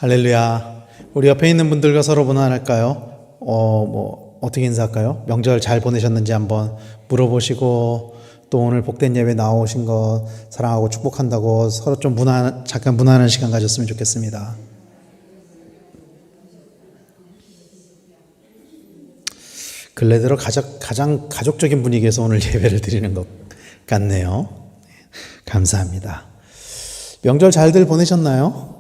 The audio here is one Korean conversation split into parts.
할렐루야. 우리 옆에 있는 분들과 서로 문안할까요? 어떻게 인사할까요? 명절 잘 보내셨는지 한번 물어보시고, 또 오늘 복된 예배 나오신 거 사랑하고 축복한다고 서로 좀 잠깐 문안하는 시간 가졌으면 좋겠습니다. 근래 들어 가장 가족적인 분위기에서 오늘 예배를 드리는 것 같네요. 감사합니다. 명절 잘들 보내셨나요?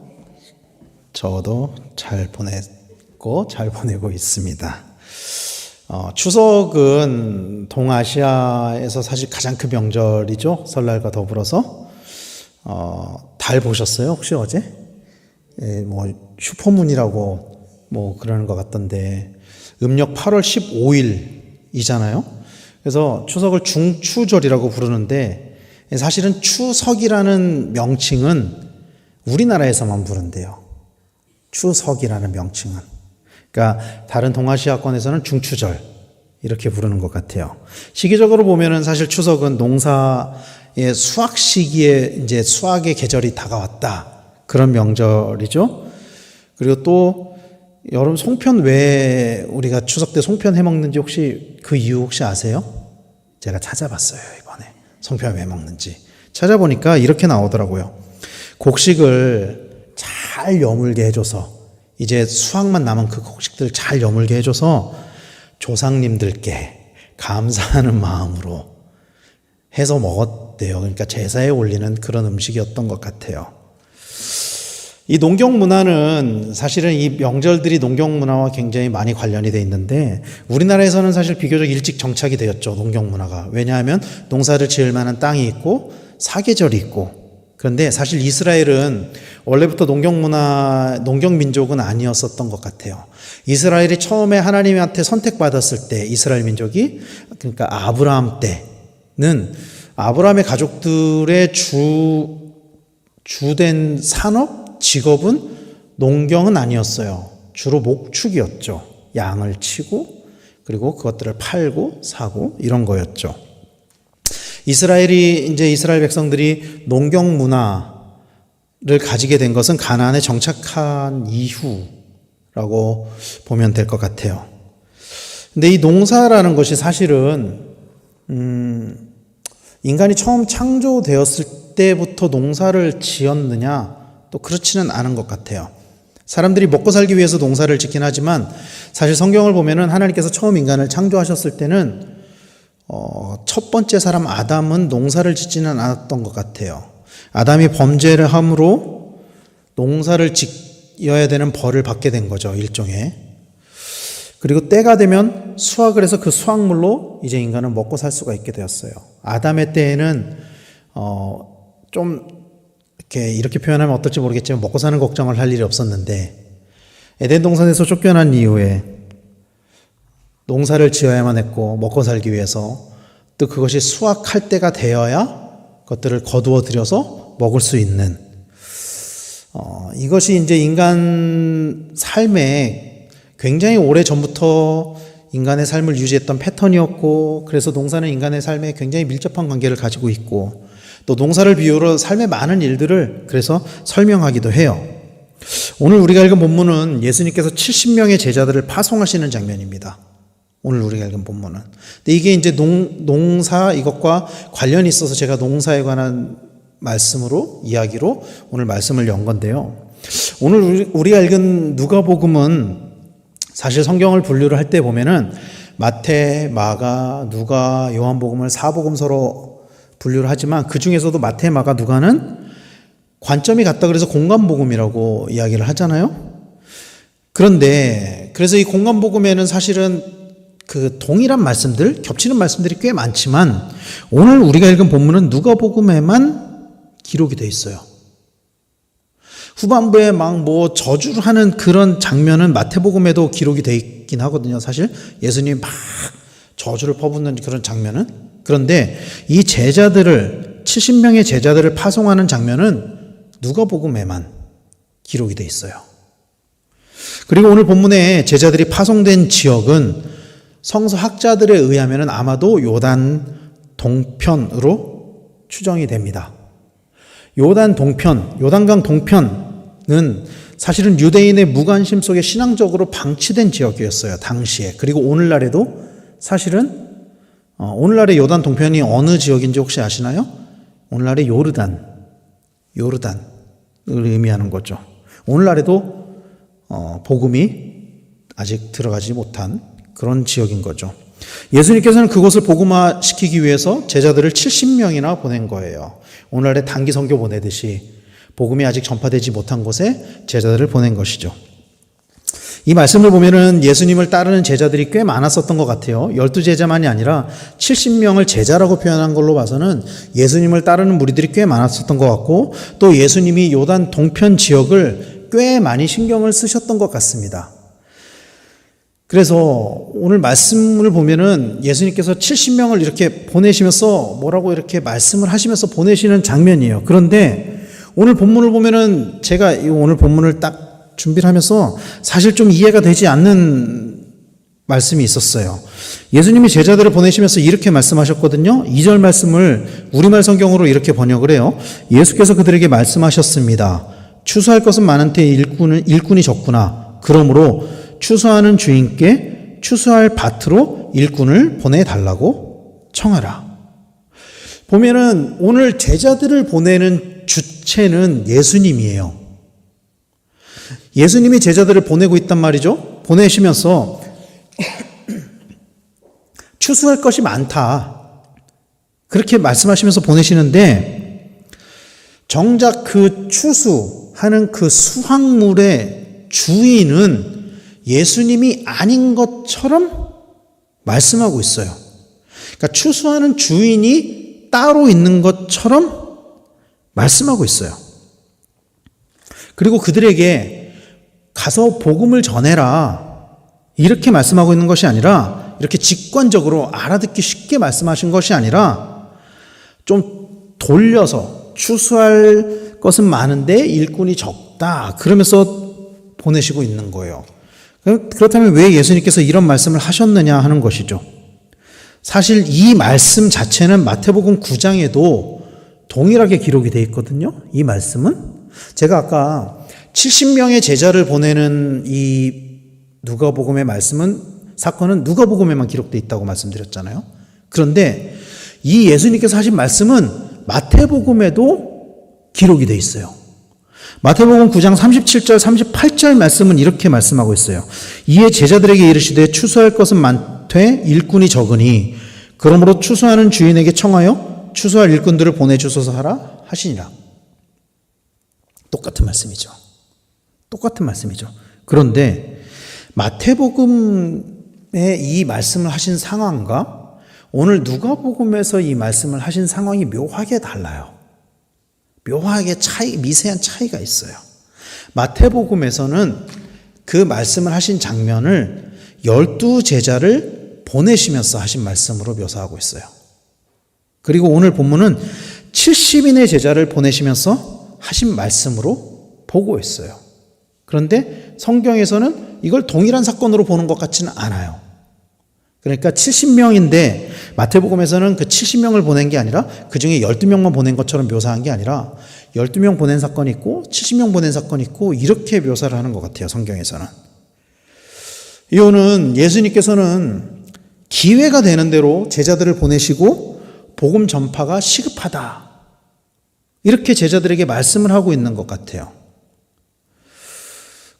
저도 잘 보냈고 잘 보내고 있습니다. 추석은 동아시아에서 사실 가장 큰 명절이죠. 설날과 더불어서. 달 보셨어요? 혹시 어제? 슈퍼문이라고 그러는 것 같던데, 음력 8월 15일이잖아요. 그래서 추석을 중추절이라고 부르는데, 사실은 추석이라는 명칭은 우리나라에서만 부른대요. 추석이라는 명칭은. 그러니까 다른 동아시아권에서는 중추절 이렇게 부르는 것 같아요. 시기적으로 보면은 사실 추석은 농사의 수확 시기에 이제 수확의 계절이 다가왔다, 그런 명절이죠. 그리고 또 여러분, 송편 왜 우리가 추석 때 송편 해 먹는지 혹시 그 이유 혹시 아세요? 제가 찾아봤어요, 이번에. 송편 왜 먹는지 찾아보니까 이렇게 나오더라고요. 곡식을 잘 여물게 해줘서, 이제 수확만 남은 그 곡식들을 잘 여물게 해줘서 조상님들께 감사하는 마음으로 해서 먹었대요. 그러니까 제사에 올리는 그런 음식이었던 것 같아요. 이 농경 문화는, 사실은 이 명절들이 농경 문화와 굉장히 많이 관련이 돼 있는데, 우리나라에서는 사실 비교적 일찍 정착이 되었죠, 농경 문화가. 왜냐하면 농사를 지을 만한 땅이 있고 사계절이 있고. 그런데 사실 이스라엘은 원래부터 농경 민족은 아니었었던 것 같아요. 이스라엘이 처음에 하나님한테 선택받았을 때, 이스라엘 민족이, 그러니까 아브라함 때는 아브라함의 가족들의 주된 산업, 직업은 농경은 아니었어요. 주로 목축이었죠. 양을 치고 그리고 그것들을 팔고 사고 이런 거였죠. 이스라엘 백성들이 농경 문화를 가지게 된 것은 가나안에 정착한 이후라고 보면 될 것 같아요. 근데 이 농사라는 것이 사실은 인간이 처음 창조되었을 때부터 농사를 지었느냐, 또 그렇지는 않은 것 같아요. 사람들이 먹고 살기 위해서 농사를 짓긴 하지만, 사실 성경을 보면은 하나님께서 처음 인간을 창조하셨을 때는 첫 번째 사람 아담은 농사를 짓지는 않았던 것 같아요. 아담이 범죄를 함으로 농사를 지어야 되는 벌을 받게 된 거죠, 일종의. 그리고 때가 되면 수확을 해서 그 수확물로 이제 인간은 먹고 살 수가 있게 되었어요. 아담의 때에는 좀 이렇게 표현하면 어떨지 모르겠지만 먹고 사는 걱정을 할 일이 없었는데, 에덴 동산에서 쫓겨난 이후에 농사를 지어야만 했고, 먹고 살기 위해서 또 그것이 수확할 때가 되어야 그것들을 거두어 들여서 먹을 수 있는, 이것이 이제 인간 삶에 굉장히 오래 전부터 인간의 삶을 유지했던 패턴이었고, 그래서 농사는 인간의 삶에 굉장히 밀접한 관계를 가지고 있고, 또 농사를 비유로 삶의 많은 일들을 그래서 설명하기도 해요. 오늘 우리가 읽은 본문은 예수님께서 70명의 제자들을 파송하시는 장면입니다. 오늘 우리가 읽은 본문은. 근데 이게 이제 농사, 이것과 관련이 있어서 제가 농사에 관한 이야기로 오늘 말씀을 연 건데요. 오늘 우리가 읽은 누가복음은 사실 성경을 분류를 할 때 보면은 마태, 마가, 누가, 요한복음을 사복음서로 분류를 하지만, 그 중에서도 마태, 마가, 누가는 관점이 같다 그래서 공간복음이라고 이야기를 하잖아요. 그래서 이 공간복음에는 사실은 그 동일한 말씀들, 겹치는 말씀들이 꽤 많지만, 오늘 우리가 읽은 본문은 누가복음에만 기록이 되어 있어요. 후반부에 저주를 하는 그런 장면은 마태복음에도 기록이 되어 있긴 하거든요. 사실 예수님이 막 저주를 퍼붓는 그런 장면은. 그런데 이 70명의 제자들을 파송하는 장면은 누가복음에만 기록이 되어 있어요. 그리고 오늘 본문에 제자들이 파송된 지역은 성서학자들에 의하면 아마도 요단 동편으로 추정이 됩니다. 요단강 동편은 사실은 유대인의 무관심 속에 신앙적으로 방치된 지역이었어요, 당시에. 그리고 오늘날에도 사실은 오늘날의 요단 동편이 어느 지역인지 혹시 아시나요? 오늘날의 요르단을 의미하는 거죠. 오늘날에도 복음이 아직 들어가지 못한 그런 지역인 거죠. 예수님께서는 그곳을 복음화시키기 위해서 제자들을 70명이나 보낸 거예요. 오늘날의 단기 선교 보내듯이 복음이 아직 전파되지 못한 곳에 제자들을 보낸 것이죠. 이 말씀을 보면은 예수님을 따르는 제자들이 꽤 많았었던 것 같아요. 12제자만이 아니라 70명을 제자라고 표현한 걸로 봐서는 예수님을 따르는 무리들이 꽤 많았었던 것 같고, 또 예수님이 요단 동편 지역을 꽤 많이 신경을 쓰셨던 것 같습니다. 그래서 오늘 말씀을 보면은 예수님께서 70명을 이렇게 보내시면서 뭐라고 이렇게 말씀을 하시면서 보내시는 장면이에요. 그런데 오늘 본문을 보면은 제가 오늘 본문을 딱 준비를 하면서 사실 좀 이해가 되지 않는 말씀이 있었어요. 예수님이 제자들을 보내시면서 이렇게 말씀하셨거든요. 2절 말씀을 우리말 성경으로 이렇게 번역을 해요. 예수께서 그들에게 말씀하셨습니다. 추수할 것은 많은데 일꾼이 적구나. 그러므로 추수하는 주인께 추수할 밭으로 일꾼을 보내달라고 청하라. 보면은 오늘 제자들을 보내는 주체는 예수님이에요. 예수님이 제자들을 보내고 있단 말이죠. 보내시면서 추수할 것이 많다, 그렇게 말씀하시면서 보내시는데, 정작 그 추수하는 그 수확물의 주인은 예수님이 아닌 것처럼 말씀하고 있어요. 그러니까 추수하는 주인이 따로 있는 것처럼 말씀하고 있어요. 그리고 그들에게 가서 복음을 전해라, 이렇게 말씀하고 있는 것이 아니라, 이렇게 직관적으로 알아듣기 쉽게 말씀하신 것이 아니라 좀 돌려서 추수할 것은 많은데 일꾼이 적다, 그러면서 보내시고 있는 거예요. 그렇다면 왜 예수님께서 이런 말씀을 하셨느냐 하는 것이죠. 사실 이 말씀 자체는 마태복음 9장에도 동일하게 기록이 되어 있거든요. 이 말씀은 제가 아까 70명의 제자를 보내는 이 누가복음의 사건은 누가복음에만 기록되어 있다고 말씀드렸잖아요. 그런데 이 예수님께서 하신 말씀은 마태복음에도 기록이 되어 있어요. 마태복음 9장 37절 38절 말씀은 이렇게 말씀하고 있어요. 이에 제자들에게 이르시되 추수할 것은 많되 일꾼이 적으니 그러므로 추수하는 주인에게 청하여 추수할 일꾼들을 보내주소서 하라 하시니라. 똑같은 말씀이죠. 그런데 마태복음에 이 말씀을 하신 상황과 오늘 누가복음에서 이 말씀을 하신 상황이 묘하게 달라요. 묘하게 미세한 차이가 있어요. 마태복음에서는 그 말씀을 하신 장면을 12제자를 보내시면서 하신 말씀으로 묘사하고 있어요. 그리고 오늘 본문은 70인의 제자를 보내시면서 하신 말씀으로 보고 있어요. 그런데 성경에서는 이걸 동일한 사건으로 보는 것 같지는 않아요. 그러니까 70명인데 마태복음에서는 그 70명을 보낸 게 아니라 그 중에 12명만 보낸 것처럼 묘사한 게 아니라 12명 보낸 사건이 있고 70명 보낸 사건이 있고 이렇게 묘사를 하는 것 같아요. 성경에서는. 이유는 예수님께서는 기회가 되는 대로 제자들을 보내시고 복음 전파가 시급하다, 이렇게 제자들에게 말씀을 하고 있는 것 같아요.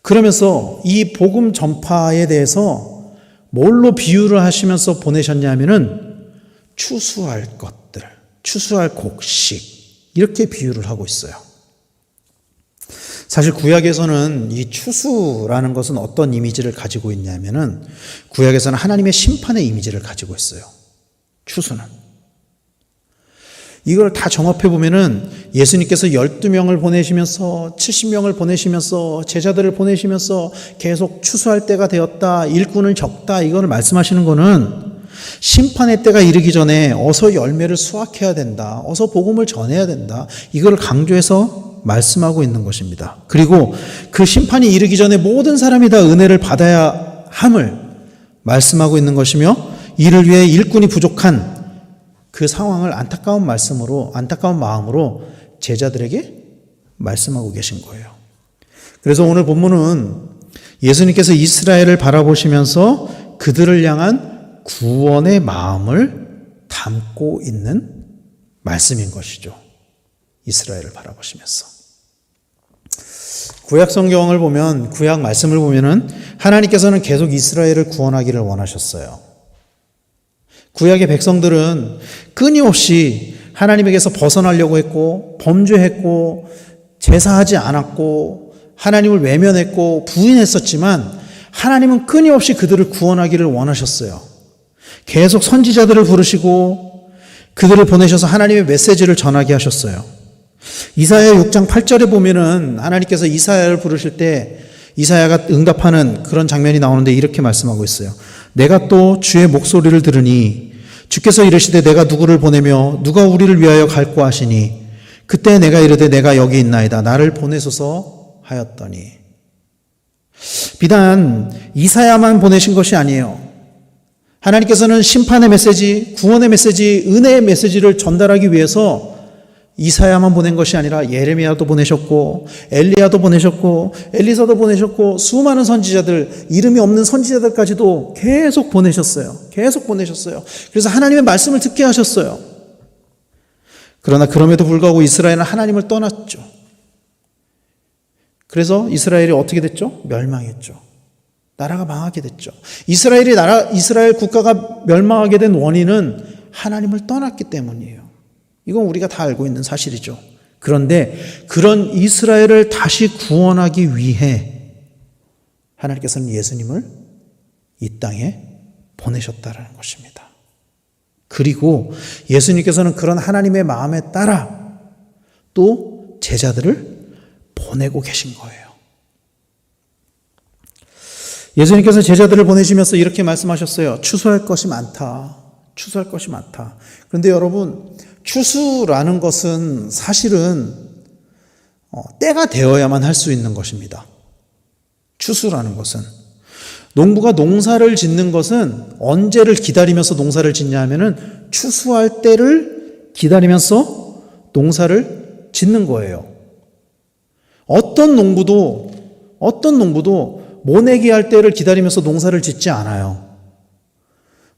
그러면서 이 복음 전파에 대해서 뭘로 비유를 하시면서 보내셨냐면은 추수할 것들, 추수할 곡식, 이렇게 비유를 하고 있어요. 사실 구약에서는 이 추수라는 것은 어떤 이미지를 가지고 있냐면은 구약에서는 하나님의 심판의 이미지를 가지고 있어요. 추수는. 이걸 다 종합해 보면은 예수님께서 12명을 보내시면서 70명을 보내시면서 제자들을 보내시면서 계속 추수할 때가 되었다, 일꾼은 적다, 이걸 말씀하시는 거는 심판의 때가 이르기 전에 어서 열매를 수확해야 된다, 어서 복음을 전해야 된다, 이걸 강조해서 말씀하고 있는 것입니다. 그리고 그 심판이 이르기 전에 모든 사람이 다 은혜를 받아야 함을 말씀하고 있는 것이며, 이를 위해 일꾼이 부족한 그 상황을 안타까운 마음으로 제자들에게 말씀하고 계신 거예요. 그래서 오늘 본문은 예수님께서 이스라엘을 바라보시면서 그들을 향한 구원의 마음을 담고 있는 말씀인 것이죠. 이스라엘을 바라보시면서. 구약 성경을 보면, 구약 말씀을 보면은 하나님께서는 계속 이스라엘을 구원하기를 원하셨어요. 구약의 백성들은 끊임없이 하나님에게서 벗어나려고 했고, 범죄했고, 제사하지 않았고, 하나님을 외면했고, 부인했었지만 하나님은 끊임없이 그들을 구원하기를 원하셨어요. 계속 선지자들을 부르시고 그들을 보내셔서 하나님의 메시지를 전하게 하셨어요. 이사야 6장 8절에 보면은 하나님께서 이사야를 부르실 때 이사야가 응답하는 그런 장면이 나오는데 이렇게 말씀하고 있어요. 내가 또 주의 목소리를 들으니 주께서 이르시되 내가 누구를 보내며 누가 우리를 위하여 갈고 하시니 그때 내가 이르되 내가 여기 있나이다 나를 보내소서 하였더니. 비단 이사야만 보내신 것이 아니에요. 하나님께서는 심판의 메시지, 구원의 메시지, 은혜의 메시지를 전달하기 위해서 이사야만 보낸 것이 아니라 예레미야도 보내셨고 엘리야도 보내셨고 엘리사도 보내셨고 수많은 선지자들, 이름이 없는 선지자들까지도 계속 보내셨어요. 계속 보내셨어요. 그래서 하나님의 말씀을 듣게 하셨어요. 그러나 그럼에도 불구하고 이스라엘은 하나님을 떠났죠. 그래서 이스라엘이 어떻게 됐죠? 멸망했죠. 나라가 망하게 됐죠. 이스라엘 국가가 멸망하게 된 원인은 하나님을 떠났기 때문이에요. 이건 우리가 다 알고 있는 사실이죠. 그런데 그런 이스라엘을 다시 구원하기 위해 하나님께서는 예수님을 이 땅에 보내셨다라는 것입니다. 그리고 예수님께서는 그런 하나님의 마음에 따라 또 제자들을 보내고 계신 거예요. 예수님께서 제자들을 보내시면서 이렇게 말씀하셨어요. 추수할 것이 많다. 추수할 것이 많다. 그런데 여러분, 추수라는 것은 사실은 때가 되어야만 할 수 있는 것입니다. 추수라는 것은. 농부가 농사를 짓는 것은 언제를 기다리면서 농사를 짓냐 하면은 추수할 때를 기다리면서 농사를 짓는 거예요. 어떤 농부도 모내기 할 때를 기다리면서 농사를 짓지 않아요.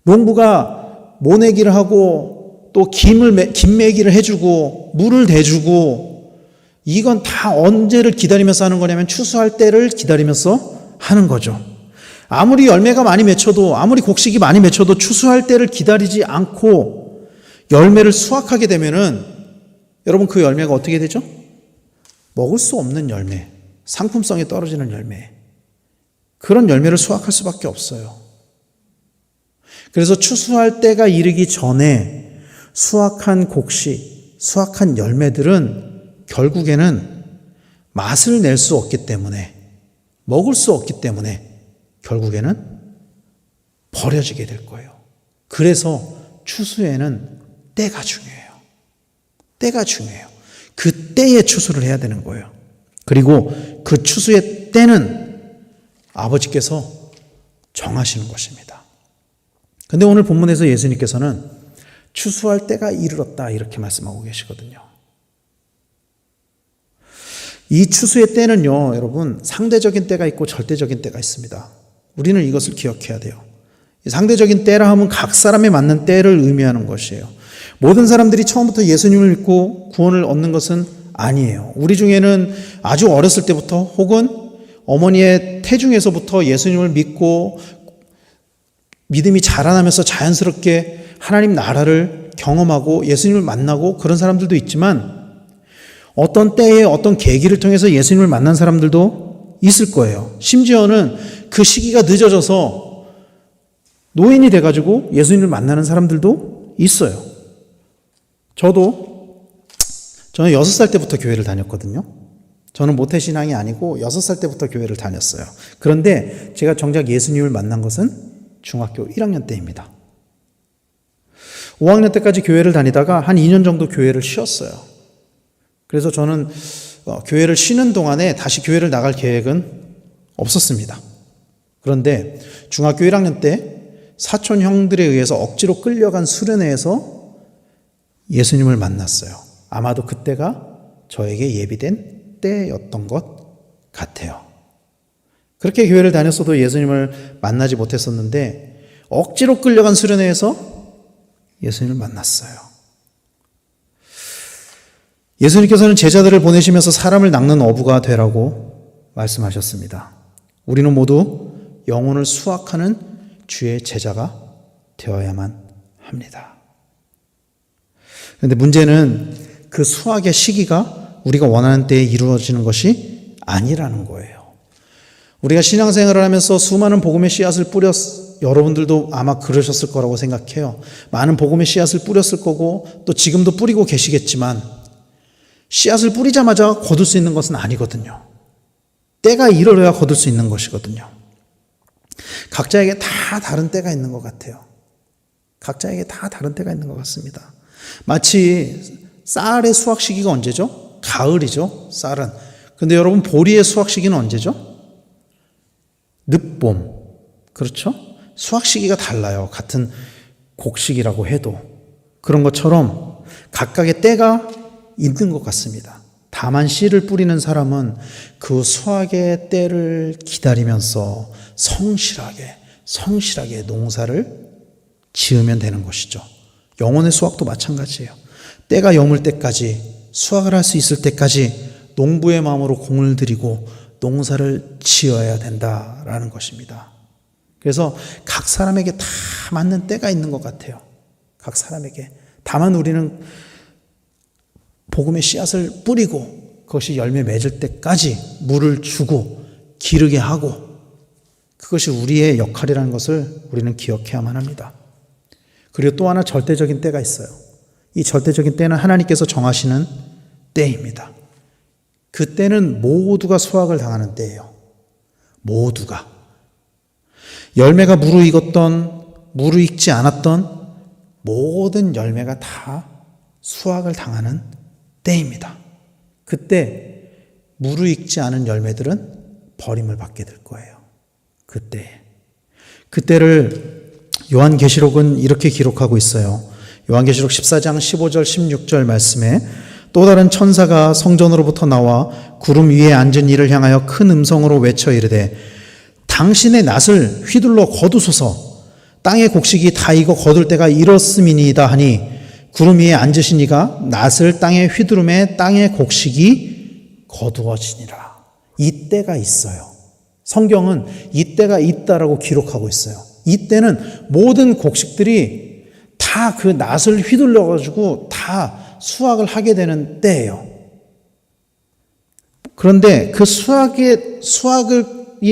농부가 모내기를 하고 또 김매기를 해주고 물을 대주고 이건 다 언제를 기다리면서 하는 거냐면 추수할 때를 기다리면서 하는 거죠. 아무리 열매가 많이 맺혀도 아무리 곡식이 많이 맺혀도 추수할 때를 기다리지 않고 열매를 수확하게 되면은 여러분 그 열매가 어떻게 되죠? 먹을 수 없는 열매, 상품성이 떨어지는 열매. 그런 열매를 수확할 수밖에 없어요. 그래서 추수할 때가 이르기 전에 수확한 곡식, 수확한 열매들은 결국에는 맛을 낼 수 없기 때문에, 먹을 수 없기 때문에 결국에는 버려지게 될 거예요. 그래서 추수에는 때가 중요해요. 때가 중요해요. 그 때에 추수를 해야 되는 거예요. 그리고 그 추수의 때는 아버지께서 정하시는 것입니다. 그런데 오늘 본문에서 예수님께서는 추수할 때가 이르렀다 이렇게 말씀하고 계시거든요. 이 추수의 때는요, 여러분 상대적인 때가 있고 절대적인 때가 있습니다. 우리는 이것을 기억해야 돼요. 상대적인 때라 하면 각 사람에 맞는 때를 의미하는 것이에요. 모든 사람들이 처음부터 예수님을 믿고 구원을 얻는 것은 아니에요. 우리 중에는 아주 어렸을 때부터 혹은 어머니의 태중에서부터 예수님을 믿고 믿음이 자라나면서 자연스럽게 하나님 나라를 경험하고 예수님을 만나고 그런 사람들도 있지만 어떤 때에 어떤 계기를 통해서 예수님을 만난 사람들도 있을 거예요. 심지어는 그 시기가 늦어져서 노인이 돼가지고 예수님을 만나는 사람들도 있어요. 저는 6살 때부터 교회를 다녔거든요. 저는 모태신앙이 아니고 6살 때부터 교회를 다녔어요. 그런데 제가 정작 예수님을 만난 것은 중학교 1학년 때입니다. 5학년 때까지 교회를 다니다가 한 2년 정도 교회를 쉬었어요. 그래서 저는 교회를 쉬는 동안에 다시 교회를 나갈 계획은 없었습니다. 그런데 중학교 1학년 때 사촌 형들에 의해서 억지로 끌려간 수련회에서 예수님을 만났어요. 아마도 그때가 저에게 예비된 때였던 것 같아요. 그렇게 교회를 다녔어도 예수님을 만나지 못했었는데 억지로 끌려간 수련회에서 예수님을 만났어요. 예수님께서는 제자들을 보내시면서 사람을 낚는 어부가 되라고 말씀하셨습니다. 우리는 모두 영혼을 수확하는 주의 제자가 되어야만 합니다. 그런데 문제는 그 수확의 시기가 우리가 원하는 때에 이루어지는 것이 아니라는 거예요. 우리가 신앙생활을 하면서 수많은 복음의 씨앗을 여러분들도 아마 그러셨을 거라고 생각해요. 많은 복음의 씨앗을 뿌렸을 거고 또 지금도 뿌리고 계시겠지만 씨앗을 뿌리자마자 거둘 수 있는 것은 아니거든요. 때가 이르러야 거둘 수 있는 것이거든요. 각자에게 다 다른 때가 있는 것 같아요. 각자에게 다 다른 때가 있는 것 같습니다. 마치 쌀의 수확 시기가 언제죠? 가을이죠, 쌀은. 근데 여러분, 보리의 수확 시기는 언제죠? 늦봄. 그렇죠? 수확 시기가 달라요. 같은 곡식이라고 해도. 그런 것처럼 각각의 때가 있는 것 같습니다. 다만 씨를 뿌리는 사람은 그 수확의 때를 기다리면서 성실하게 농사를 지으면 되는 것이죠. 영혼의 수확도 마찬가지예요. 때가 여물 때까지, 수확을 할 수 있을 때까지 농부의 마음으로 공을 들이고 농사를 지어야 된다라는 것입니다. 그래서 각 사람에게 다 맞는 때가 있는 것 같아요. 각 사람에게. 다만 우리는 복음의 씨앗을 뿌리고 그것이 열매 맺을 때까지 물을 주고 기르게 하고, 그것이 우리의 역할이라는 것을 우리는 기억해야만 합니다. 그리고 또 하나 절대적인 때가 있어요. 이 절대적인 때는 하나님께서 정하시는 때입니다. 그 때는 모두가 수확을 당하는 때예요. 모두가. 열매가 무르익었던 무르익지 않았던 모든 열매가 다 수확을 당하는 때입니다. 그때 무르익지 않은 열매들은 버림을 받게 될 거예요. 그때를 요한계시록은 이렇게 기록하고 있어요. 요한계시록 14장 15절 16절 말씀에 또 다른 천사가 성전으로부터 나와 구름 위에 앉은 이를 향하여 큰 음성으로 외쳐 이르되 당신의 낫을 휘둘러 거두소서. 땅의 곡식이 다 익어 거둘 때가 이렇음이니이다 하니 구름 위에 앉으신 이가 낫을 땅에 휘두르매 땅의 곡식이 거두어지니라. 이 때가 있어요. 성경은 이 때가 있다라고 기록하고 있어요. 이 때는 모든 곡식들이 다 그 낫을 휘둘러가지고 다 수확을 하게 되는 때예요. 그런데 그 수확이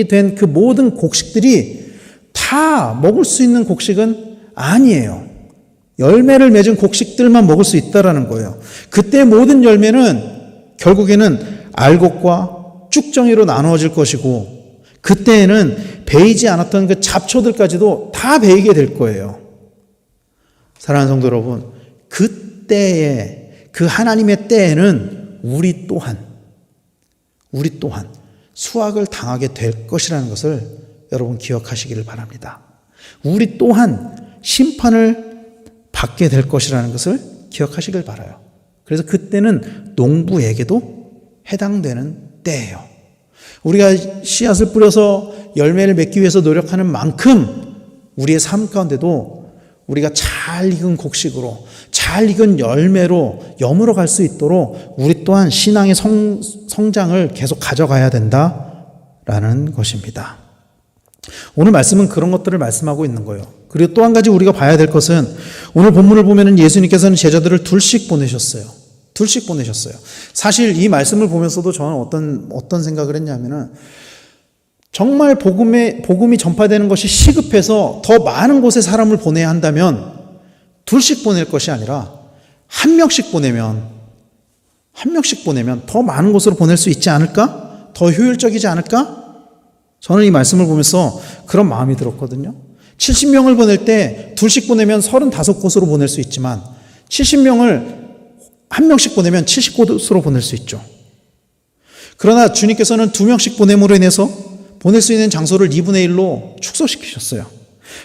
된 그 모든 곡식들이 다 먹을 수 있는 곡식은 아니에요. 열매를 맺은 곡식들만 먹을 수 있다라는 거예요. 그때 모든 열매는 결국에는 알곡과 쭉정이로 나누어질 것이고, 그때에는 베이지 않았던 그 잡초들까지도 다 베이게 될 거예요. 사랑하는 성도 여러분, 그때에, 그 하나님의 때에는 우리 또한 수확을 당하게 될 것이라는 것을 여러분 기억하시기를 바랍니다. 우리 또한 심판을 받게 될 것이라는 것을 기억하시길 바라요. 그래서 그때는 농부에게도 해당되는 때예요. 우리가 씨앗을 뿌려서 열매를 맺기 위해서 노력하는 만큼 우리의 삶 가운데도 우리가 잘 익은 곡식으로, 잘 익은 열매로 여물어 갈 수 있도록 우리 또한 신앙의 성장을 계속 가져가야 된다라는 것입니다. 오늘 말씀은 그런 것들을 말씀하고 있는 거예요. 그리고 또 한 가지 우리가 봐야 될 것은, 오늘 본문을 보면은 예수님께서는 제자들을 둘씩 보내셨어요. 사실 이 말씀을 보면서도 저는 어떤 생각을 했냐면은, 정말 복음이 전파되는 것이 시급해서 더 많은 곳에 사람을 보내야 한다면 둘씩 보낼 것이 아니라 한 명씩 보내면 더 많은 곳으로 보낼 수 있지 않을까? 더 효율적이지 않을까? 저는 이 말씀을 보면서 그런 마음이 들었거든요. 70명을 보낼 때 둘씩 보내면 35곳으로 보낼 수 있지만 70명을 한 명씩 보내면 70곳으로 보낼 수 있죠. 그러나 주님께서는 2명씩 보냄으로 인해서 보낼 수 있는 장소를 2분의 1로 축소시키셨어요.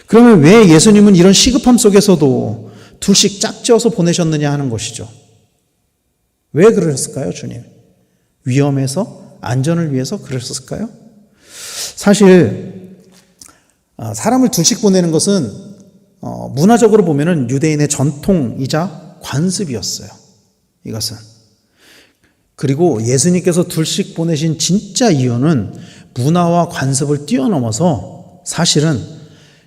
그러면 왜 예수님은 이런 시급함 속에서도 둘씩 짝지어서 보내셨느냐 하는 것이죠. 왜 그러셨을까요, 주님? 위험해서 안전을 위해서 그랬을까요? 사실 사람을 둘씩 보내는 것은 문화적으로 보면은 유대인의 전통이자 관습이었어요. 이것은. 그리고 예수님께서 둘씩 보내신 진짜 이유는 문화와 관습을 뛰어넘어서 사실은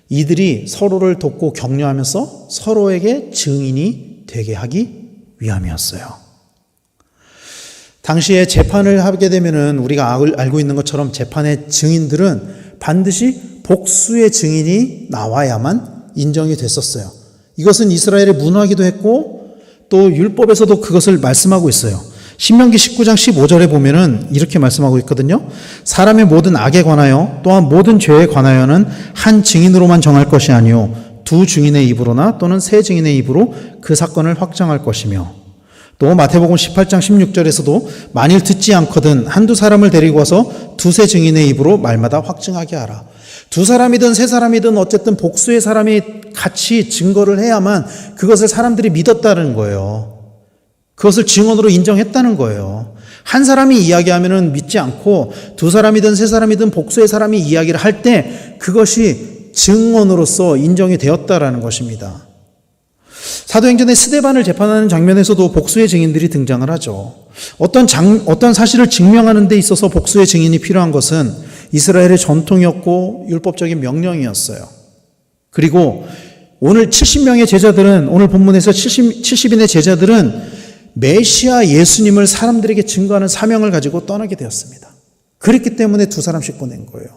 이들이 서로를 돕고 격려하면서 서로에게 증인이 되게 하기 위함이었어요. 당시에 재판을 하게 되면은 우리가 알고 있는 것처럼 재판의 증인들은 반드시 복수의 증인이 나와야만 인정이 됐었어요. 이것은 이스라엘의 문화이기도 했고 또 율법에서도 그것을 말씀하고 있어요. 신명기 19장 15절에 보면은 이렇게 말씀하고 있거든요. 사람의 모든 악에 관하여 또한 모든 죄에 관하여는 한 증인으로만 정할 것이 아니요 두 증인의 입으로나 또는 세 증인의 입으로 그 사건을 확정할 것이며, 또 마태복음 18장 16절에서도 만일 듣지 않거든 한두 사람을 데리고 와서 두세 증인의 입으로 말마다 확증하게 하라. 두 사람이든 세 사람이든 어쨌든 복수의 사람이 같이 증거를 해야만 그것을 사람들이 믿었다는 거예요. 그것을 증언으로 인정했다는 거예요. 한 사람이 이야기하면은 믿지 않고 두 사람이든 세 사람이든 복수의 사람이 이야기를 할 때 그것이 증언으로서 인정이 되었다라는 것입니다. 사도행전의 스데반을 재판하는 장면에서도 복수의 증인들이 등장을 하죠. 어떤 사실을 증명하는 데 있어서 복수의 증인이 필요한 것은 이스라엘의 전통이었고 율법적인 명령이었어요. 그리고 오늘 70명의 제자들은, 오늘 본문에서 70인의 제자들은 메시아 예수님을 사람들에게 증거하는 사명을 가지고 떠나게 되었습니다. 그렇기 때문에 두 사람씩 보낸 거예요.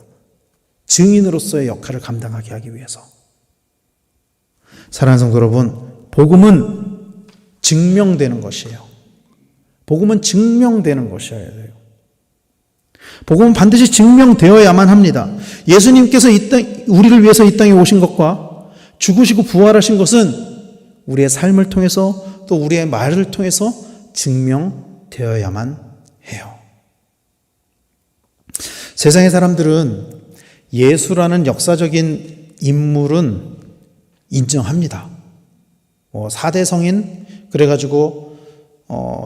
증인으로서의 역할을 감당하게 하기 위해서. 사랑하는 성도 여러분, 복음은 증명되는 것이에요. 복음은 증명되는 것이어야 돼요. 복음은 반드시 증명되어야만 합니다. 예수님께서 우리를 위해서 이 땅에 오신 것과 죽으시고 부활하신 것은 우리의 삶을 통해서 또 우리의 말을 통해서 증명되어야만 해요. 세상의 사람들은 예수라는 역사적인 인물은 인정합니다. 4대 성인, 그래가지고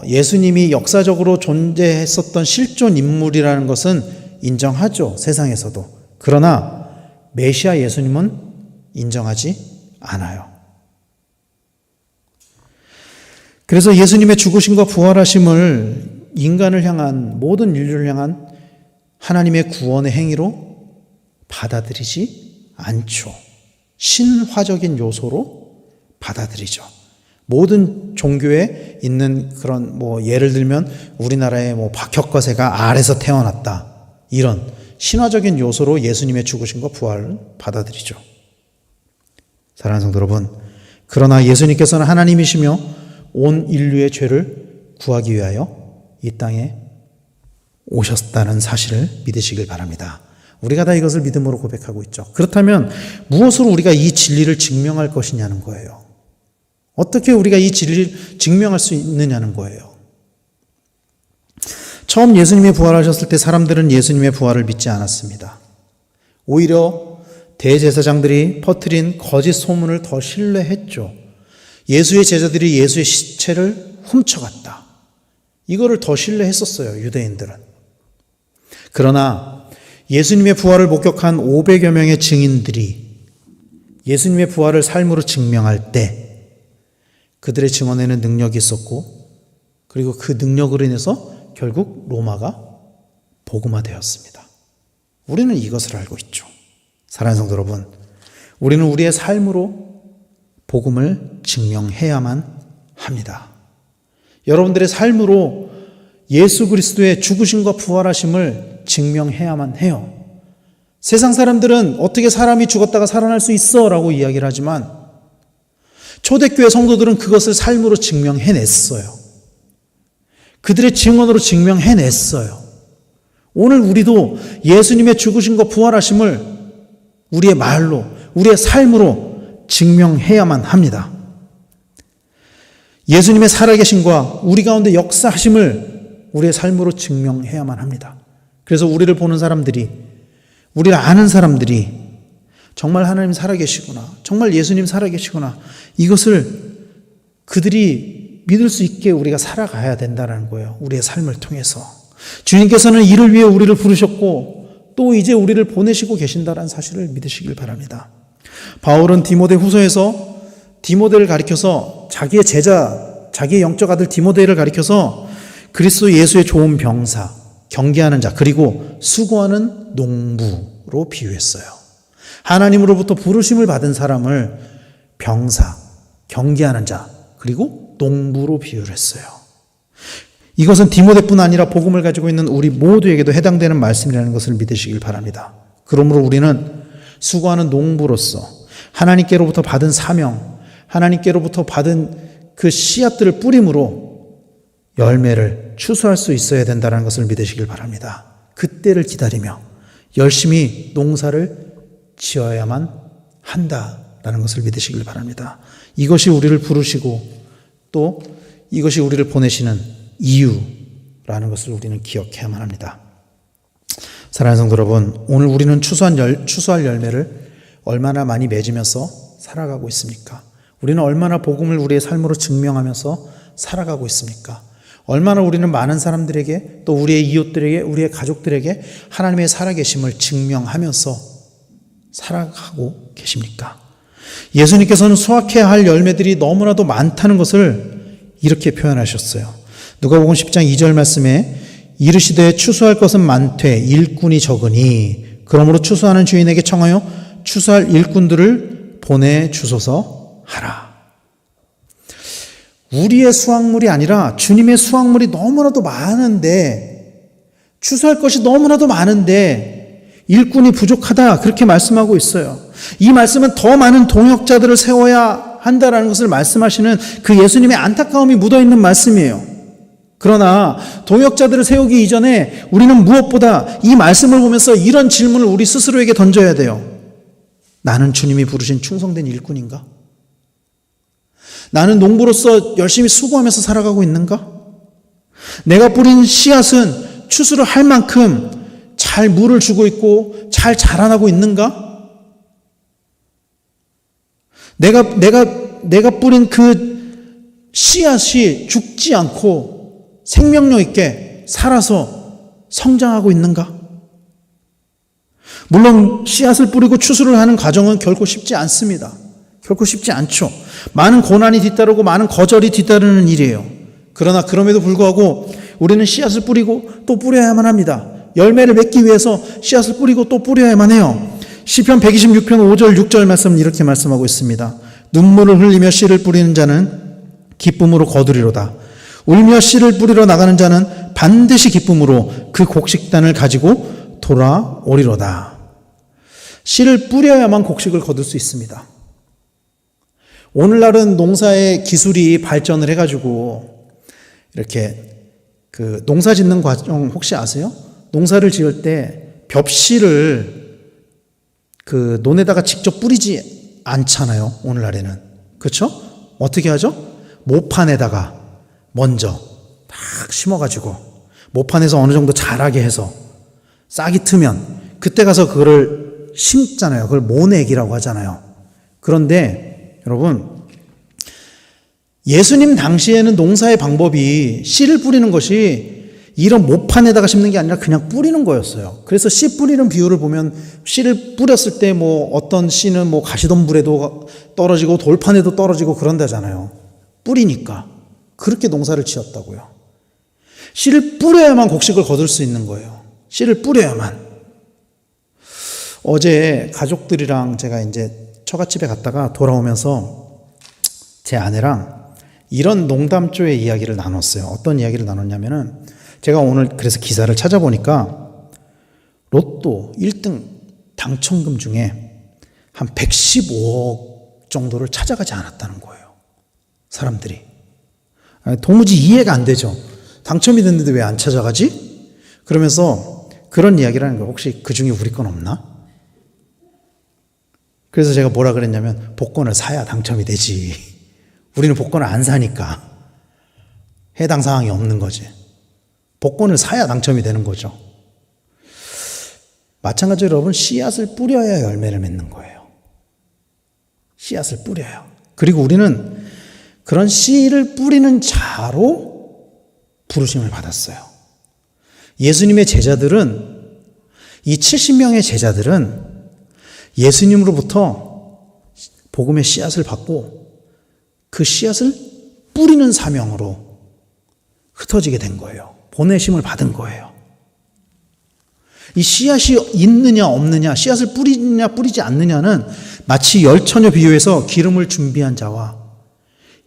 예수님이 역사적으로 존재했었던 실존 인물이라는 것은 인정하죠. 세상에서도. 그러나 메시아 예수님은 인정하지 않아요. 그래서 예수님의 죽으심과 부활하심을 인간을 향한, 모든 인류를 향한 하나님의 구원의 행위로 받아들이지 않죠. 신화적인 요소로 받아들이죠. 모든 종교에 있는 그런 예를 들면 우리나라의 박혁거세가 알에서 태어났다, 이런 신화적인 요소로 예수님의 죽으심과 부활을 받아들이죠. 사랑하는 성도 여러분, 그러나 예수님께서는 하나님이시며 온 인류의 죄를 구하기 위하여 이 땅에 오셨다는 사실을 믿으시길 바랍니다. 우리가 다 이것을 믿음으로 고백하고 있죠. 그렇다면 무엇으로 우리가 이 진리를 증명할 것이냐는 거예요. 어떻게 우리가 이 진리를 증명할 수 있느냐는 거예요. 처음 예수님이 부활하셨을 때 사람들은 예수님의 부활을 믿지 않았습니다. 오히려 대제사장들이 퍼뜨린 거짓 소문을 더 신뢰했죠. 예수의 제자들이 예수의 시체를 훔쳐갔다, 이거를 더 신뢰했었어요, 유대인들은. 그러나 예수님의 부활을 목격한 500여 명의 증인들이 예수님의 부활을 삶으로 증명할 때 그들의 증언에는 능력이 있었고, 그리고 그 능력으로 인해서 결국 로마가 복음화되었습니다. 우리는 이것을 알고 있죠. 사랑하는 성도 여러분, 우리는 우리의 삶으로 복음을 증명해야만 합니다. 여러분들의 삶으로 예수 그리스도의 죽으심과 부활하심을 증명해야만 해요. 세상 사람들은 어떻게 사람이 죽었다가 살아날 수 있어? 라고 이야기를 하지만 초대교회 성도들은 그것을 삶으로 증명해냈어요. 그들의 증언으로 증명해냈어요. 오늘 우리도 예수님의 죽으심과 부활하심을 우리의 말로, 우리의 삶으로 증명해야만 합니다. 예수님의 살아계심과 우리 가운데 역사하심을 우리의 삶으로 증명해야만 합니다. 그래서 우리를 보는 사람들이, 우리를 아는 사람들이 정말 하나님 살아계시구나, 정말 예수님 살아계시구나, 이것을 그들이 믿을 수 있게 우리가 살아가야 된다는 거예요. 우리의 삶을 통해서. 주님께서는 이를 위해 우리를 부르셨고 또 이제 우리를 보내시고 계신다는 사실을 믿으시길 바랍니다. 바울은 디모데 후서에서 디모데를 가리켜서 자기의 제자, 자기의 영적 아들 디모데를 가리켜서 그리스도 예수의 좋은 병사, 경계하는 자, 그리고 수고하는 농부로 비유했어요. 하나님으로부터 부르심을 받은 사람을 병사, 경계하는 자, 그리고 농부로 비유를 했어요. 이것은 디모데뿐 아니라 복음을 가지고 있는 우리 모두에게도 해당되는 말씀이라는 것을 믿으시길 바랍니다. 그러므로 우리는 수고하는 농부로서 하나님께로부터 받은 사명, 하나님께로부터 받은 그 씨앗들을 뿌림으로 열매를 추수할 수 있어야 된다는 것을 믿으시길 바랍니다. 그때를 기다리며 열심히 농사를 지어야만 한다라는 것을 믿으시길 바랍니다. 이것이 우리를 부르시고 또 이것이 우리를 보내시는 이유라는 것을 우리는 기억해야만 합니다. 사랑하는 성도 여러분, 오늘 우리는 추수할 열매를 얼마나 많이 맺으면서 살아가고 있습니까? 우리는 얼마나 복음을 우리의 삶으로 증명하면서 살아가고 있습니까? 얼마나 우리는 많은 사람들에게 또 우리의 이웃들에게 우리의 가족들에게 하나님의 살아계심을 증명하면서 살아가고 계십니까? 예수님께서는 수확해야 할 열매들이 너무나도 많다는 것을 이렇게 표현하셨어요. 누가복음 10장 2절 말씀에 이르시되 추수할 것은 많되 일꾼이 적으니 그러므로 추수하는 주인에게 청하여 추수할 일꾼들을 보내주소서 하라. 우리의 수확물이 아니라 주님의 수확물이 너무나도 많은데 추수할 것이 너무나도 많은데 일꾼이 부족하다 그렇게 말씀하고 있어요. 이 말씀은 더 많은 동역자들을 세워야 한다라는 것을 말씀하시는 그 예수님의 안타까움이 묻어있는 말씀이에요. 그러나 동역자들을 세우기 이전에 우리는 무엇보다 이 말씀을 보면서 이런 질문을 우리 스스로에게 던져야 돼요. 나는 주님이 부르신 충성된 일꾼인가? 나는 농부로서 열심히 수고하면서 살아가고 있는가? 내가 뿌린 씨앗은 추수를 할 만큼 잘 물을 주고 있고 잘 자라나고 있는가? 내가 뿌린 그 씨앗이 죽지 않고 생명력 있게 살아서 성장하고 있는가? 물론 씨앗을 뿌리고 추수를 하는 과정은 결코 쉽지 않습니다. 결코 쉽지 않죠. 많은 고난이 뒤따르고 많은 거절이 뒤따르는 일이에요. 그러나 그럼에도 불구하고 우리는 씨앗을 뿌리고 또 뿌려야만 합니다. 열매를 맺기 위해서 씨앗을 뿌리고 또 뿌려야만 해요. 시편 126편 5절 6절 말씀은 이렇게 말씀하고 있습니다. 눈물을 흘리며 씨를 뿌리는 자는 기쁨으로 거두리로다. 울며 씨를 뿌리러 나가는 자는 반드시 기쁨으로 그 곡식단을 가지고 돌아오리로다. 씨를 뿌려야만 곡식을 거둘 수 있습니다. 오늘날은 농사의 기술이 발전을 해가지고 이렇게 그 농사 짓는 과정 혹시 아세요? 농사를 지을 때 벽씨를 그 논에다가 직접 뿌리지 않잖아요. 오늘날에는. 그렇죠? 어떻게 하죠? 모판에다가 먼저 딱 심어가지고 모판에서 어느 정도 자라게 해서 싹이 트면 그때 가서 그거를 심잖아요. 그걸 모내기라고 하잖아요. 그런데 여러분, 예수님 당시에는 농사의 방법이 씨를 뿌리는 것이 이런 모판에다가 심는 게 아니라 그냥 뿌리는 거였어요. 그래서 씨 뿌리는 비율을 보면 씨를 뿌렸을 때 뭐 어떤 씨는 뭐 가시덤불에도 떨어지고 돌판에도 떨어지고 그런다잖아요. 뿌리니까. 그렇게 농사를 지었다고요. 씨를 뿌려야만 곡식을 거둘 수 있는 거예요. 씨를 뿌려야만. 어제 가족들이랑 제가 이제 처갓집에 갔다가 돌아오면서 제 아내랑 이런 농담조의 이야기를 나눴어요. 어떤 이야기를 나눴냐면은 제가 오늘 그래서 기사를 찾아보니까 로또 1등 당첨금 중에 한 115억 정도를 찾아가지 않았다는 거예요. 사람들이. 도무지 이해가 안 되죠. 당첨이 됐는데 왜 안 찾아가지? 그러면서 그런 이야기를 하는 거예요. 혹시 그 중에 우리 건 없나? 그래서 제가 뭐라 그랬냐면 복권을 사야 당첨이 되지. 우리는 복권을 안 사니까 해당 사항이 없는 거지. 복권을 사야 당첨이 되는 거죠. 마찬가지로 여러분 씨앗을 뿌려야 열매를 맺는 거예요. 씨앗을 뿌려요. 그리고 우리는 그런 씨를 뿌리는 자로 부르심을 받았어요. 예수님의 제자들은, 이 70명의 제자들은 예수님으로부터 복음의 씨앗을 받고 그 씨앗을 뿌리는 사명으로 흩어지게 된 거예요. 보내심을 받은 거예요. 이 씨앗이 있느냐 없느냐, 씨앗을 뿌리느냐 뿌리지 않느냐는 마치 열처녀 비유에서 기름을 준비한 자와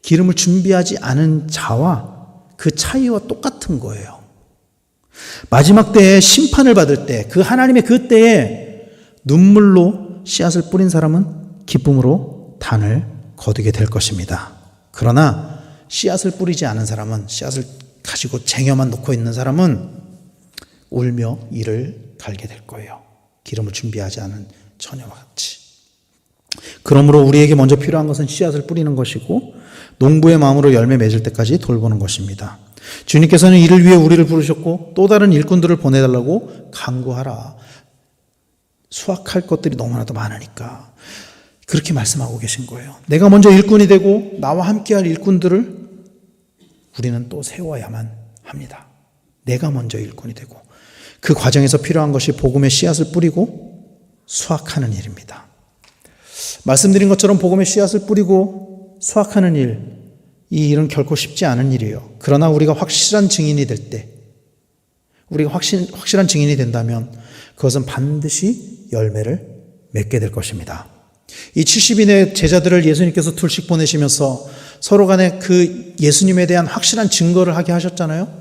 기름을 준비하지 않은 자와 그 차이와 똑같은 거예요. 마지막 때에 심판을 받을 때, 그 하나님의 그 때에 눈물로 씨앗을 뿌린 사람은 기쁨으로 단을 거두게 될 것입니다. 그러나 씨앗을 뿌리지 않은 사람은, 씨앗을 가지고 쟁여만 놓고 있는 사람은 울며 이를 갈게 될 거예요. 기름을 준비하지 않은 처녀와 같이. 그러므로 우리에게 먼저 필요한 것은 씨앗을 뿌리는 것이고 농부의 마음으로 열매 맺을 때까지 돌보는 것입니다. 주님께서는 이를 위해 우리를 부르셨고 또 다른 일꾼들을 보내달라고 간구하라. 수확할 것들이 너무나도 많으니까 그렇게 말씀하고 계신 거예요. 내가 먼저 일꾼이 되고 나와 함께할 일꾼들을 우리는 또 세워야만 합니다. 내가 먼저 일꾼이 되고 그 과정에서 필요한 것이 복음의 씨앗을 뿌리고 수확하는 일입니다. 말씀드린 것처럼 복음의 씨앗을 뿌리고 수확하는 일, 이 일은 결코 쉽지 않은 일이에요. 그러나 우리가 확실한 증인이 될 때, 우리가 확실한 증인이 된다면 그것은 반드시 열매를 맺게 될 것입니다. 이 70인의 제자들을 예수님께서 둘씩 보내시면서 서로 간에 그 예수님에 대한 확실한 증거를 하게 하셨잖아요.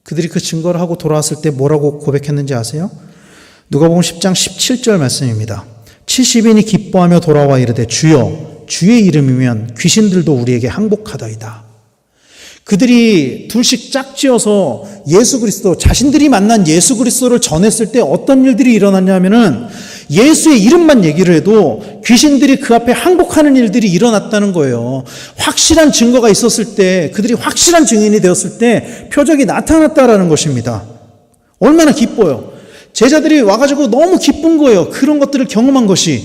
그들이 그 증거를 하고 돌아왔을 때 뭐라고 고백했는지 아세요? 누가복음 10장 17절 말씀입니다. 70인이 기뻐하며 돌아와 이르되 주여 주의 이름이면 귀신들도 우리에게 항복하더이다. 그들이 둘씩 짝지어서 예수 그리스도, 자신들이 만난 예수 그리스도를 전했을 때 어떤 일들이 일어났냐면은 예수의 이름만 얘기를 해도 귀신들이 그 앞에 항복하는 일들이 일어났다는 거예요. 확실한 증거가 있었을 때, 그들이 확실한 증인이 되었을 때 표적이 나타났다라는 것입니다. 얼마나 기뻐요. 제자들이 와가지고 너무 기쁜 거예요. 그런 것들을 경험한 것이.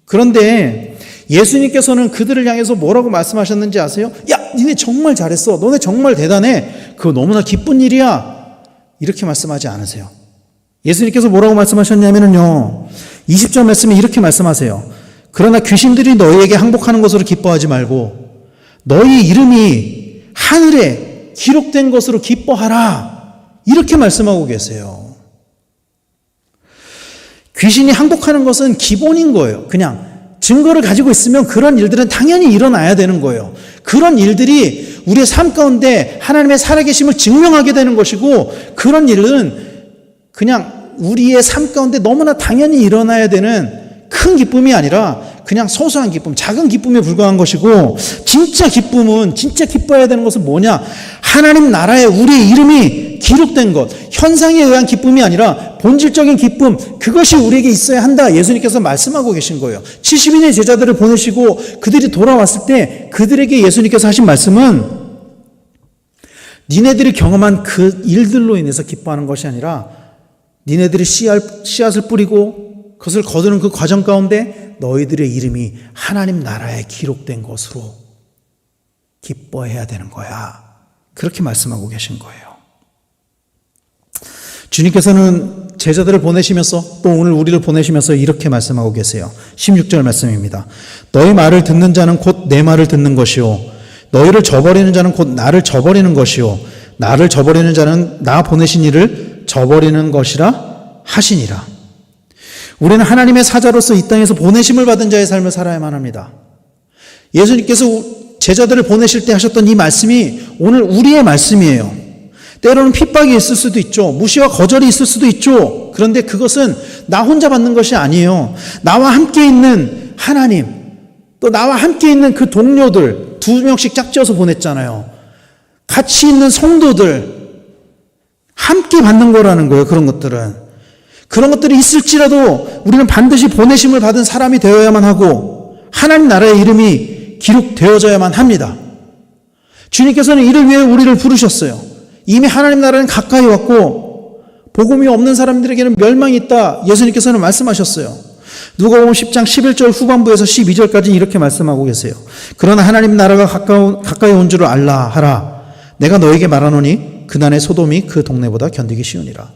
그런데 예수님께서는 그들을 향해서 뭐라고 말씀하셨는지 아세요? 야, 니네 정말 잘했어. 너네 정말 대단해. 그거 너무나 기쁜 일이야. 이렇게 말씀하지 않으세요. 예수님께서 뭐라고 말씀하셨냐면요, 20절 말씀에 이렇게 말씀하세요. 그러나 귀신들이 너희에게 항복하는 것으로 기뻐하지 말고 너희 이름이 하늘에 기록된 것으로 기뻐하라. 이렇게 말씀하고 계세요. 귀신이 항복하는 것은 기본인 거예요. 그냥 증거를 가지고 있으면 그런 일들은 당연히 일어나야 되는 거예요. 그런 일들이 우리의 삶 가운데 하나님의 살아계심을 증명하게 되는 것이고, 그런 일은 그냥 우리의 삶 가운데 너무나 당연히 일어나야 되는 큰 기쁨이 아니라 그냥 소소한 기쁨, 작은 기쁨에 불과한 것이고, 진짜 기쁨은, 진짜 기뻐해야 되는 것은 뭐냐? 하나님 나라에 우리의 이름이 기록된 것, 현상에 의한 기쁨이 아니라 본질적인 기쁨, 그것이 우리에게 있어야 한다. 예수님께서 말씀하고 계신 거예요. 70인의 제자들을 보내시고 그들이 돌아왔을 때 그들에게 예수님께서 하신 말씀은 니네들이 경험한 그 일들로 인해서 기뻐하는 것이 아니라 니네들이 씨앗을 뿌리고 그것을 거두는 그 과정 가운데 너희들의 이름이 하나님 나라에 기록된 것으로 기뻐해야 되는 거야. 그렇게 말씀하고 계신 거예요. 주님께서는 제자들을 보내시면서 또 오늘 우리를 보내시면서 이렇게 말씀하고 계세요. 16절 말씀입니다. 너희 말을 듣는 자는 곧 내 말을 듣는 것이요 너희를 저버리는 자는 곧 나를 저버리는 것이요 나를 저버리는 자는 나 보내신 이를 저버리는 것이라 하시니라. 우리는 하나님의 사자로서 이 땅에서 보내심을 받은 자의 삶을 살아야만 합니다. 예수님께서 제자들을 보내실 때 하셨던 이 말씀이 오늘 우리의 말씀이에요. 때로는 핍박이 있을 수도 있죠. 무시와 거절이 있을 수도 있죠. 그런데 그것은 나 혼자 받는 것이 아니에요. 나와 함께 있는 하나님, 또 나와 함께 있는 그 동료들 2명씩 짝지어서 보냈잖아요. 같이 있는 성도들 함께 받는 거라는 거예요. 그런 것들이 있을지라도 우리는 반드시 보내심을 받은 사람이 되어야만 하고 하나님 나라의 이름이 기록되어져야만 합니다. 주님께서는 이를 위해 우리를 부르셨어요. 이미 하나님 나라는 가까이 왔고 복음이 없는 사람들에게는 멸망이 있다. 예수님께서는 말씀하셨어요. 누가복음 10장 11절 후반부에서 12절까지 이렇게 말씀하고 계세요. 그러나 하나님 나라가 가까이 온 줄을 알라 하라. 내가 너에게 말하노니 그날의 소돔이 그 동네보다 견디기 쉬우니라.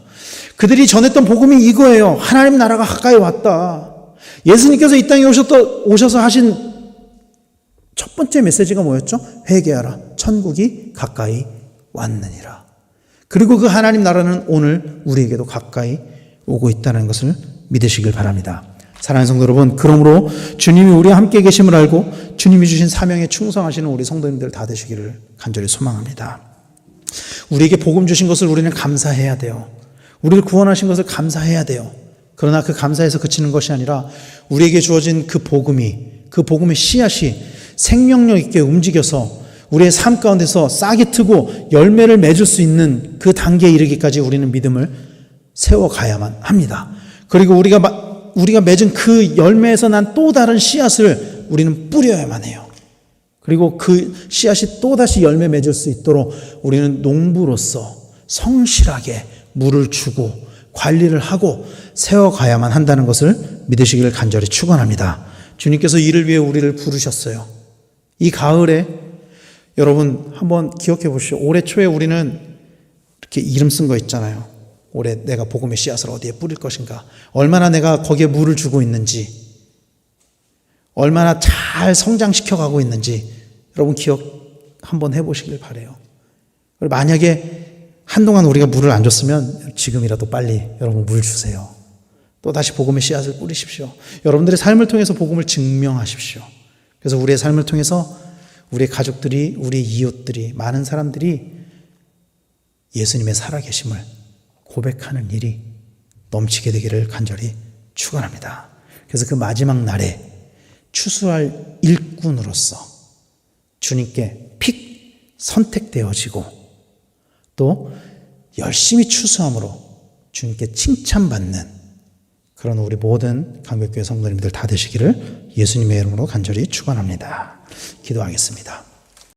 그들이 전했던 복음이 이거예요. 하나님 나라가 가까이 왔다. 예수님께서 이 땅에 오셔서 하신 첫 번째 메시지가 뭐였죠? 회개하라. 천국이 가까이 왔느니라. 그리고 그 하나님 나라는 오늘 우리에게도 가까이 오고 있다는 것을 믿으시길 바랍니다. 사랑하는 성도 여러분, 그러므로 주님이 우리와 함께 계심을 알고 주님이 주신 사명에 충성하시는 우리 성도님들 다 되시기를 간절히 소망합니다. 우리에게 복음 주신 것을 우리는 감사해야 돼요. 우리를 구원하신 것을 감사해야 돼요. 그러나 그 감사에서 그치는 것이 아니라 우리에게 주어진 그 복음의 씨앗이 생명력 있게 움직여서 우리의 삶 가운데서 싹이 트고 열매를 맺을 수 있는 그 단계에 이르기까지 우리는 믿음을 세워가야만 합니다. 그리고 우리가 맺은 그 열매에서 난 또 다른 씨앗을 우리는 뿌려야만 해요. 그리고 그 씨앗이 또다시 열매 맺을 수 있도록 우리는 농부로서 성실하게 물을 주고 관리를 하고 세워가야만 한다는 것을 믿으시기를 간절히 축원합니다. 주님께서 이를 위해 우리를 부르셨어요. 이 가을에 여러분 한번 기억해 보시오. 올해 초에 우리는 이렇게 이름 쓴 거 있잖아요. 올해 내가 복음의 씨앗을 어디에 뿌릴 것인가, 얼마나 내가 거기에 물을 주고 있는지, 얼마나 잘 성장시켜 가고 있는지 여러분 기억 한번 해보시길 바라요. 만약에 한동안 우리가 물을 안 줬으면 지금이라도 빨리 여러분 물 주세요. 또다시 복음의 씨앗을 뿌리십시오. 여러분들의 삶을 통해서 복음을 증명하십시오. 그래서 우리의 삶을 통해서 우리의 가족들이, 우리의 이웃들이, 많은 사람들이 예수님의 살아계심을 고백하는 일이 넘치게 되기를 간절히 축원합니다. 그래서 그 마지막 날에 추수할 일꾼으로서 주님께 픽 선택되어지고 또 열심히 추수함으로 주님께 칭찬받는 그런 우리 모든 강백교회 성도님들 다 되시기를 예수님의 이름으로 간절히 축원합니다. 기도하겠습니다.